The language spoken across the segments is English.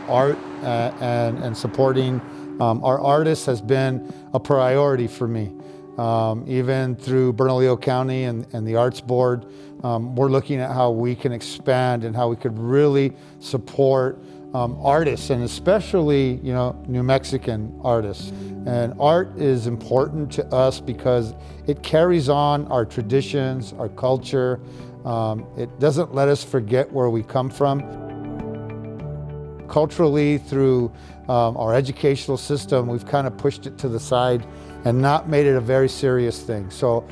art and supporting our artists has been a priority for me. Even through Bernalillo County and the Arts Board, we're looking at how we can expand and how we could really support artists, and especially, New Mexican artists. And art is important to us because it carries on our traditions, our culture. It doesn't let us forget where we come from. Culturally, through our educational system, we've kind of pushed it to the side and not made it a very serious thing. So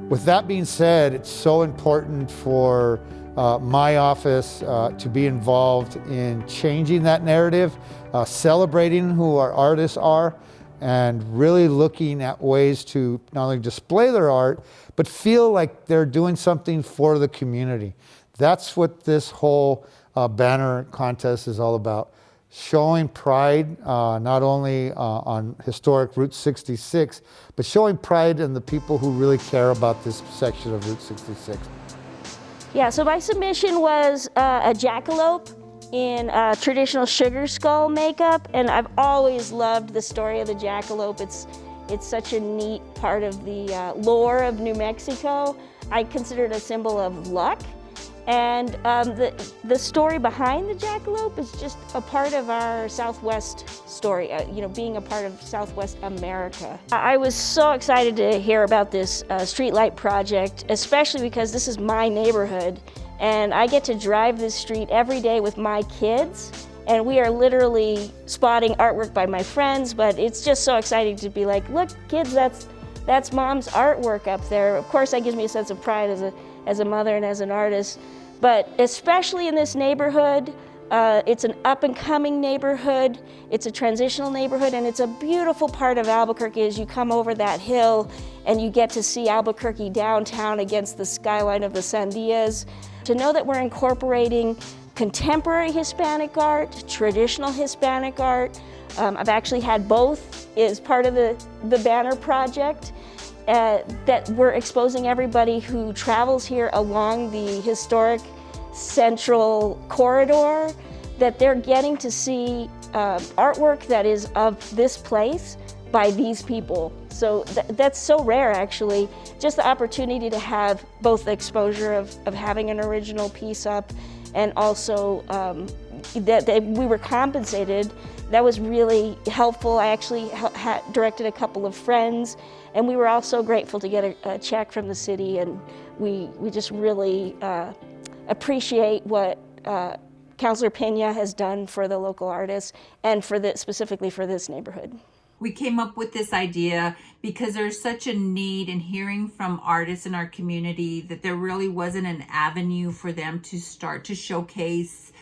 with that being said, it's so important for my office to be involved in changing that narrative, celebrating who our artists are, and really looking at ways to not only display their art, but feel like they're doing something for the community. That's what this whole banner contest is all about. Showing pride, not only on historic Route 66, but showing pride in the people who really care about this section of Route 66. Yeah, so my submission was a jackalope in traditional sugar skull makeup, and I've always loved the story of the jackalope. It's such a neat part of the lore of New Mexico. I consider it a symbol of luck. And the story behind the jackalope is just a part of our Southwest story, being a part of Southwest America. I was so excited to hear about this streetlight project, especially because this is my neighborhood, and I get to drive this street every day with my kids, and we are literally spotting artwork by my friends, but it's just so exciting to be like, look, kids, that's Mom's artwork up there. Of course, that gives me a sense of pride as a mother and as an artist. But especially in this neighborhood, it's an up-and-coming neighborhood, it's a transitional neighborhood, and it's a beautiful part of Albuquerque as you come over that hill and you get to see Albuquerque downtown against the skyline of the Sandias. To know that we're incorporating contemporary Hispanic art, traditional Hispanic art. I've actually had both as part of the banner project. That we're exposing everybody who travels here along the historic central corridor, that they're getting to see artwork that is of this place by these people. So that's so rare, actually. Just the opportunity to have both the exposure of having an original piece up, and also that we were compensated. That was really helpful. I actually directed a couple of friends, and we were also grateful to get a check from the city, and we just really appreciate what Councilor Pena has done for the local artists and specifically for this neighborhood. We came up with this idea because there's such a need in hearing from artists in our community that there really wasn't an avenue for them to start to showcase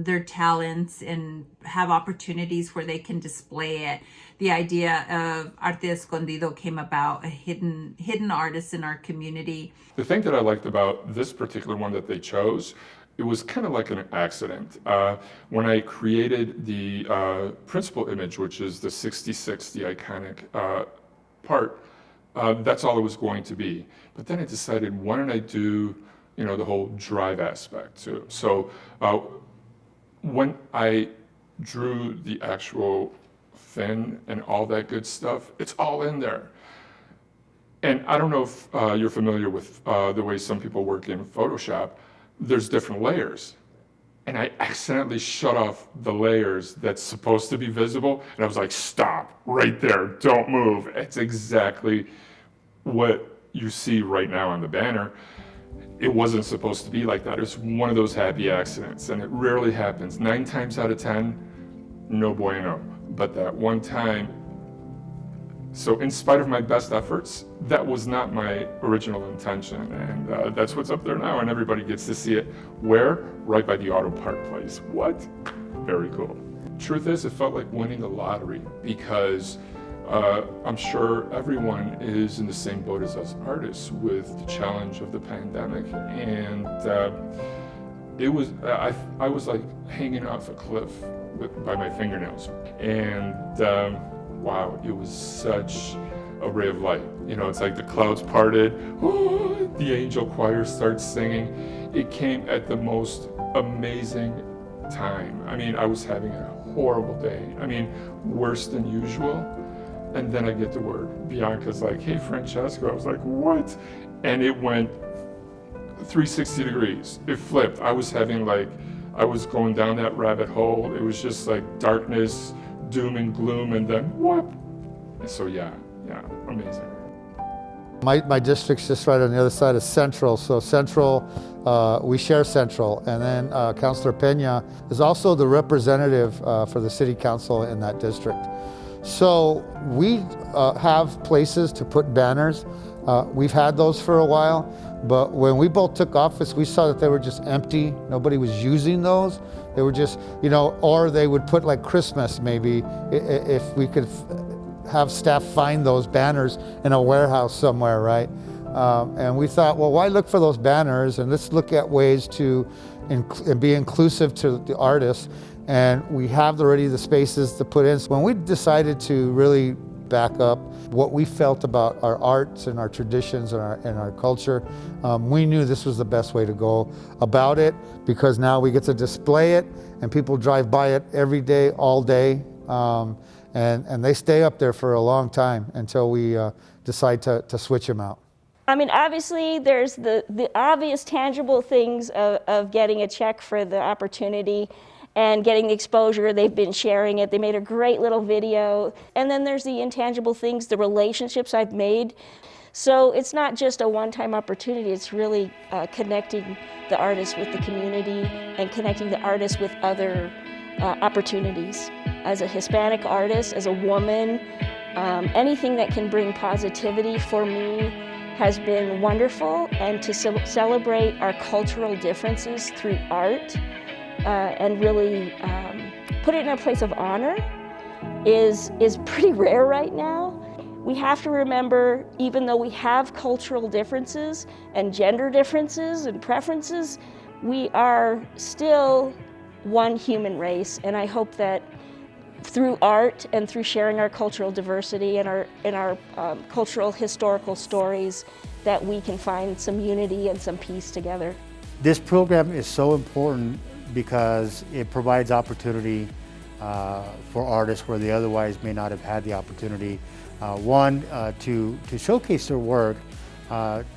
their talents and have opportunities where they can display it. The idea of Arte Escondido came about, a hidden artist in our community. The thing that I liked about this particular one that they chose, it was kind of like an accident. When I created the principal image, which is the 66, the iconic part, that's all it was going to be. But then I decided, why don't I do, the whole drive aspect too? So when I drew the actual fin and all that good stuff, it's all in there. And I don't know if you're familiar with the way some people work in Photoshop. There's different layers. And I accidentally shut off the layers that's supposed to be visible. And I was like, stop, right there, don't move. It's exactly what you see right now on the banner. It wasn't supposed to be like that. It was one of those happy accidents, and it rarely happens. 9 times out of 10, no bueno. But that one time, so in spite of my best efforts, that was not my original intention. And that's what's up there now, and everybody gets to see it. Where? Right by the auto park place. What? Very cool. Truth is, it felt like winning the lottery, because I'm sure everyone is in the same boat as us artists with the challenge of the pandemic. And it was, I was like hanging off a cliff by my fingernails. And wow, it was such a ray of light. It's like the clouds parted, the angel choir starts singing. It came at the most amazing time. I mean, I was having a horrible day. I mean, worse than usual. And then I get the word. Bianca's like, hey, Francesco. I was like, what? And it went 360 degrees. It flipped. I was going down that rabbit hole. It was just like darkness, doom and gloom, and then what? And so yeah, amazing. My district's just right on the other side of Central. So Central, we share Central. And then Councilor Pena is also the representative for the city council in that district. So we have places to put banners. We've had those for a while, but when we both took office, we saw that they were just empty. Nobody was using those. They were just, or they would put like Christmas maybe, if we could have staff find those banners in a warehouse somewhere, right? And we thought, well, why look for those banners? And let's look at ways to be inclusive to the artists. And we have already the spaces to put in. So when we decided to really back up what we felt about our arts and our traditions and our culture, we knew this was the best way to go about it, because now we get to display it and people drive by it every day, all day. And they stay up there for a long time until we decide to switch them out. I mean, obviously, there's the obvious tangible things of getting a check for the opportunity and getting the exposure. They've been sharing it. They made a great little video. And then there's the intangible things, the relationships I've made. So it's not just a one-time opportunity. It's really connecting the artists with the community and connecting the artists with other opportunities. As a Hispanic artist, as a woman, anything that can bring positivity for me has been wonderful, and to celebrate our cultural differences through art and really put it in a place of honor is pretty rare right now. We have to remember, even though we have cultural differences and gender differences and preferences, we are still one human race, and I hope that through art and through sharing our cultural diversity and our cultural historical stories, that we can find some unity and some peace together. This program is so important because it provides opportunity for artists where they otherwise may not have had the opportunity. One, to showcase their work.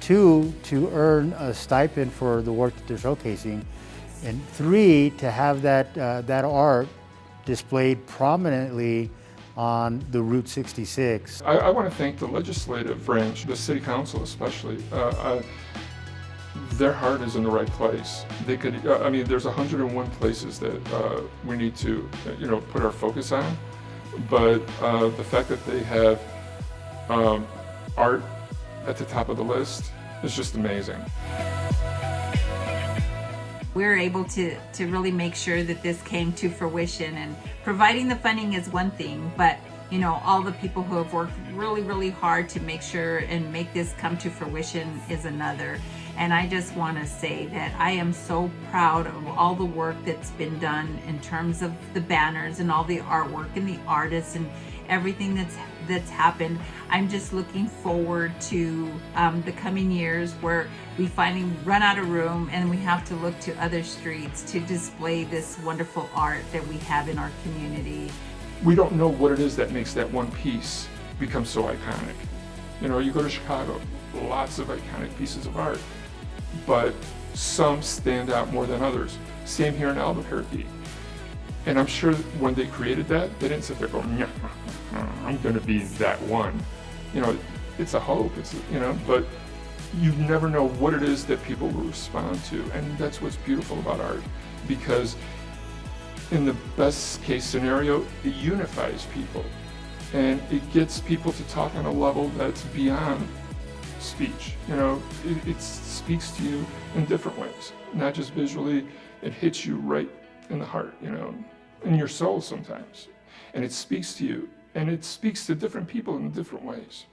Two, to earn a stipend for the work that they're showcasing. And three, to have that art displayed prominently on the Route 66. I want to thank the legislative branch, the city council especially. Their heart is in the right place. They could, there's 101 places that we need to, put our focus on. But the fact that they have art at the top of the list is just amazing. We're able to really make sure that this came to fruition, and providing the funding is one thing, but all the people who have worked really, really hard to make sure and make this come to fruition is another. And I just want to say that I am so proud of all the work that's been done in terms of the banners and all the artwork and the artists and everything that's happened. I'm just looking forward to the coming years where we finally run out of room and we have to look to other streets to display this wonderful art that we have in our community. We don't know what it is that makes that one piece become so iconic. You go to Chicago, lots of iconic pieces of art, but some stand out more than others. Same here in Albuquerque. And I'm sure when they created that, they didn't sit there going, I'm gonna be that one. It's a hope, but you never know what it is that people will respond to. And that's what's beautiful about art, because in the best case scenario, it unifies people and it gets people to talk on a level that's beyond speech. It speaks to you in different ways, not just visually. It hits you right in the heart, in your soul sometimes. And it speaks to you, and it speaks to different people in different ways.